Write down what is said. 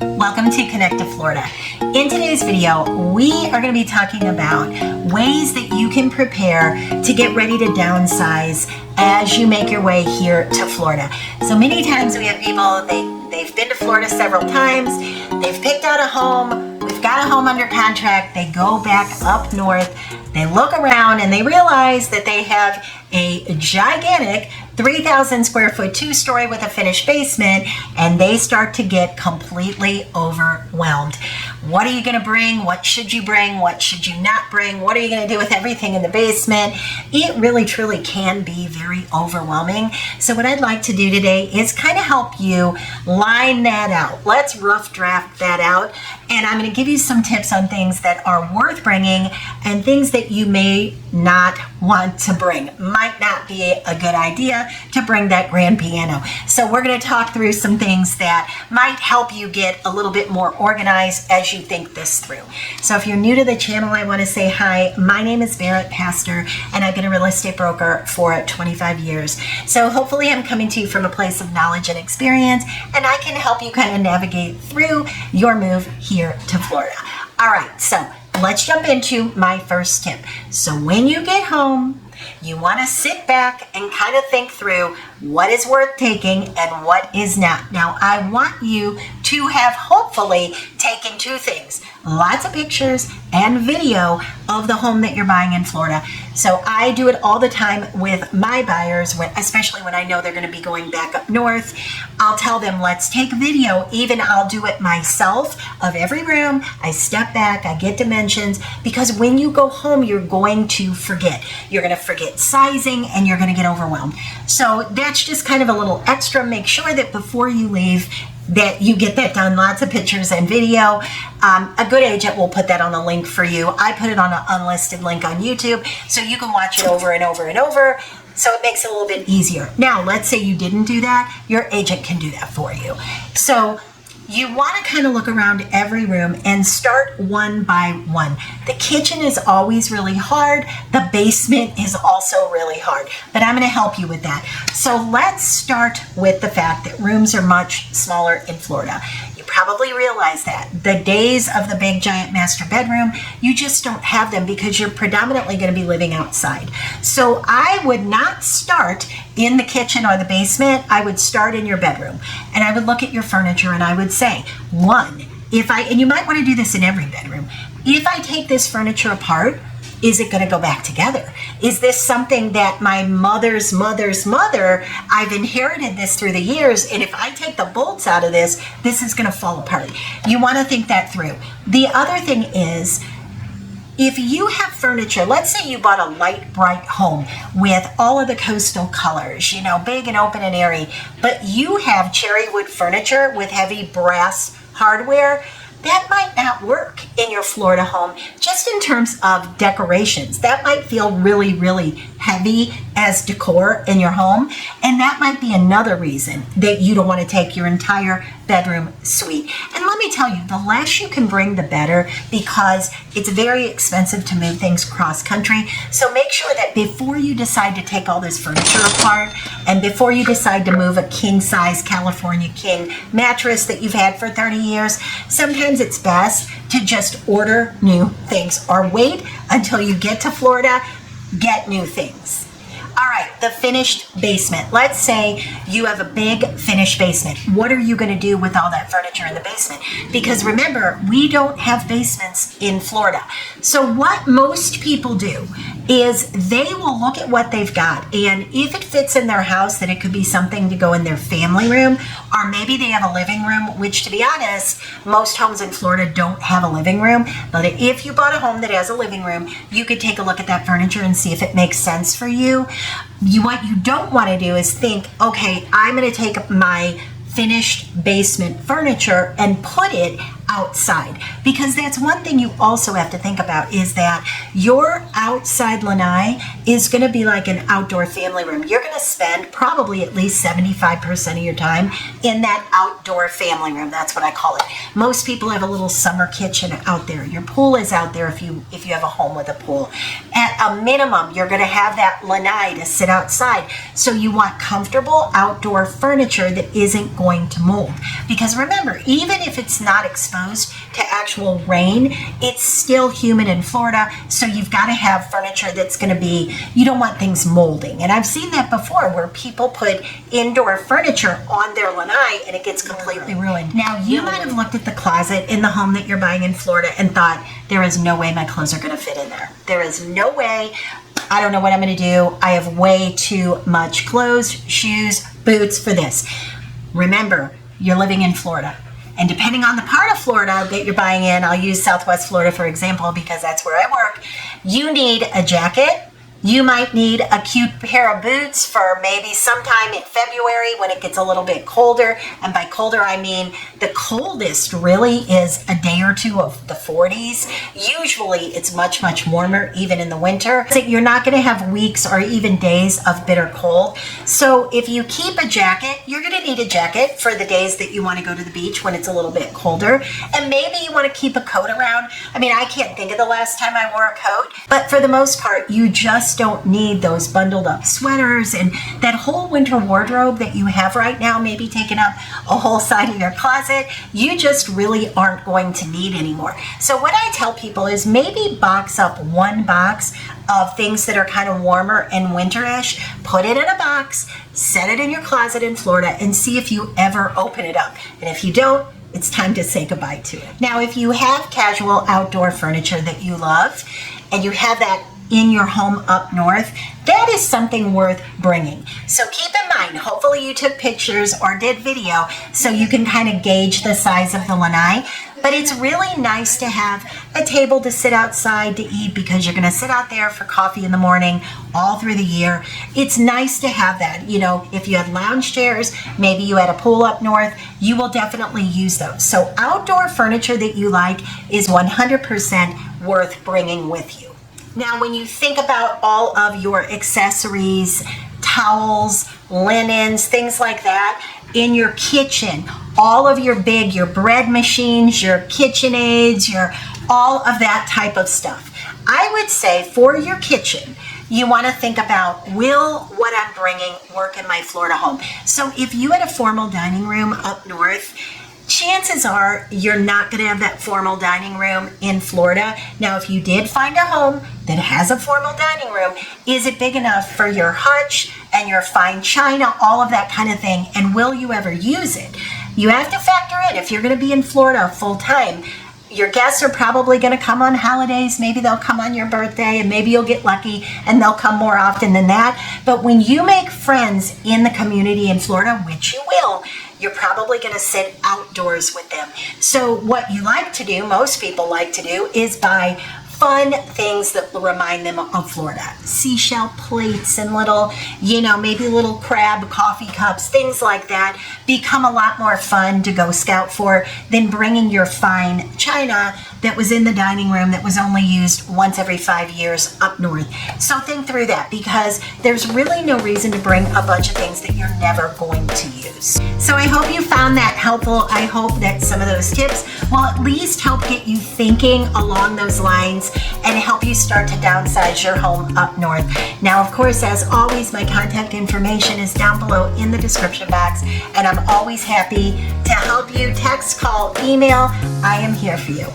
Welcome to Connect to Florida. In today's video, we are going to be talking about ways that you can prepare to get ready to downsize as you make your way here to Florida. So many times we have people, they've been to Florida several times, they've picked out a home, we've got a home under contract, they go back up north, they look around and they realize that they have a gigantic 3,000 square foot 2-story with a finished basement, and they start to get completely overwhelmed. What are you going to bring? What should you bring? What should you not bring? What are you going to do with everything in the basement? It really truly can be very overwhelming. So what I'd like to do today is kind of help you line that out. Let's rough draft that out, and I'm going to give you some tips on things that are worth bringing and things that you may not want to bring. Might not be a good idea to bring that grand piano. So we're going to talk through some things that might help you get a little bit more organized as you think this through. So if you're new to the channel, I want to say hi. My name is Barrett Pastor, and I've been a real estate broker for 25 years. So hopefully I'm coming to you from a place of knowledge and experience, and I can help you kind of navigate through your move here to Florida. All right, so let's jump into my first tip. So when you get home, you want to sit back and kind of think through what is worth taking and what is not. Now, I want you to have hopefully taken two things: lots of pictures and video of the home that you're buying in Florida. So I do it all the time with my buyers, especially when I know they're going to be going back up north. I'll tell them, let's take video. Even I'll do it myself of every room. I step back, I get dimensions, because when you go home, you're going to forget. You're going to forget sizing and you're going to get overwhelmed. So that's just kind of a little extra. Make sure that before you leave, that you get that done, lots of pictures and video. A good agent will put that on a link for you. I put it on an unlisted link on YouTube, so you can watch it over and over and over. So it makes it a little bit easier. Now, let's say you didn't do that, your agent can do that for you. So you want to kind of look around every room and start one by one. The kitchen is always really hard. The basement is also really hard, but I'm going to help you with that. So let's start with the fact that rooms are much smaller in Florida. You probably realize that. The days of the big giant master bedroom, you just don't have them because you're predominantly going to be living outside. So I would not start in the kitchen or the basement. I would start in your bedroom, and I would look at your furniture, and I would say, one, and you might want to do this in every bedroom, if I take this furniture apart, is it going to go back together? Is this something that my mother's mother, I've inherited this through the years, and if I take the bolts out of this, this is going to fall apart? You want to think that through. The other thing is, if you have furniture, let's say you bought a light, bright home with all of the coastal colors, big and open and airy, but you have cherry wood furniture with heavy brass hardware, that might not work in your Florida home, just in terms of decorations. That might feel really, really heavy as decor in your home, and that might be another reason that you don't want to take your entire bedroom suite. And let me tell you, the less you can bring, the better, because it's very expensive to move things cross country. So make sure that before you decide to take all this furniture apart, and before you decide to move a king size California king mattress that you've had for 30 years, sometimes it's best to just order new things or wait until you get to Florida, get new things. All right, the finished basement. Let's say you have a big finished basement. What are you going to do with all that furniture in the basement? Because remember, we don't have basements in Florida. So what most people do is they will look at what they've got, and if it fits in their house, then it could be something to go in their family room, or maybe they have a living room, which, to be honest, most homes in Florida don't have a living room. But if you bought a home that has a living room, you could take a look at that furniture and see if it makes sense for you. What you don't want to do is think, okay, I'm going to take my finished basement furniture and put it outside, because that's one thing you also have to think about, is that your outside lanai is going to be like an outdoor family room. You're going to spend probably at least 75% of your time in that outdoor family room. That's what I call it. Most people have a little summer kitchen out there. Your pool is out there if you have a home with a pool. At a minimum, you're going to have that lanai to sit outside. So you want comfortable outdoor furniture that isn't going to mold. Because remember, even if it's not exposed to actual rain, it's still humid in Florida, so you've got to have furniture that's going to be, you don't want things molding. And I've seen that before, where people put indoor furniture on their lanai and it gets completely ruined. Now, you might have looked at the closet in the home that you're buying in Florida and thought, there is no way my clothes are going to fit in there. There is no way. I don't know what I'm going to do. I have way too much clothes, shoes, boots for this. Remember, you're living in Florida. And depending on the part of Florida that you're buying in, I'll use Southwest Florida for example, because that's where I work, you need a jacket. You might need a cute pair of boots for maybe sometime in February when it gets a little bit colder. And by colder, I mean the coldest really is a day or two of the 40s. Usually it's much, much warmer even in the winter. So you're not going to have weeks or even days of bitter cold. So if you keep a jacket, you're going to need a jacket for the days that you want to go to the beach when it's a little bit colder. And maybe you want to keep a coat around. I mean, I can't think of the last time I wore a coat, but for the most part, you just don't need those bundled up sweaters and that whole winter wardrobe that you have right now, maybe taking up a whole side of your closet. You just really aren't going to need anymore. So what I tell people is maybe box up one box of things that are kind of warmer and winterish, put it in a box, set it in your closet in Florida, and see if you ever open it up. And if you don't, it's time to say goodbye to it. Now, if you have casual outdoor furniture that you love and you have that in your home up north, that is something worth bringing. So keep in mind, hopefully you took pictures or did video so you can kind of gauge the size of the lanai. But it's really nice to have a table to sit outside to eat, because you're going to sit out there for coffee in the morning all through the year. It's nice to have that. You know, if you had lounge chairs, maybe you had a pool up north, you will definitely use those. So outdoor furniture that you like is 100% worth bringing with you. Now, when you think about all of your accessories, towels, linens, things like that, in your kitchen, all of your bread machines, your KitchenAids, all of that type of stuff. I would say for your kitchen, you want to think about, will what I'm bringing work in my Florida home? So if you had a formal dining room up north, chances are you're not going to have that formal dining room in Florida. Now, if you did find a home that has a formal dining room, is it big enough for your hutch and your fine china, all of that kind of thing? And will you ever use it? You have to factor in, if you're going to be in Florida full time, your guests are probably going to come on holidays. Maybe they'll come on your birthday, and maybe you'll get lucky and they'll come more often than that. But when you make friends in the community in Florida, which you will, you're probably going to sit outdoors with them. So what you like to do, most people like to do, is buy fun things that will remind them of Florida. Seashell plates and little, maybe little crab coffee cups, things like that become a lot more fun to go scout for than bringing your fine china that was in the dining room that was only used once every 5 years up north. So think through that, because there's really no reason to bring a bunch of things that you're never going to use. So I hope you found that helpful. I hope that some of those tips will at least help get you thinking along those lines and help you start to downsize your home up north. Now, of course, as always, my contact information is down below in the description box, and I'm always happy to help you. Text, call, email. I am here for you.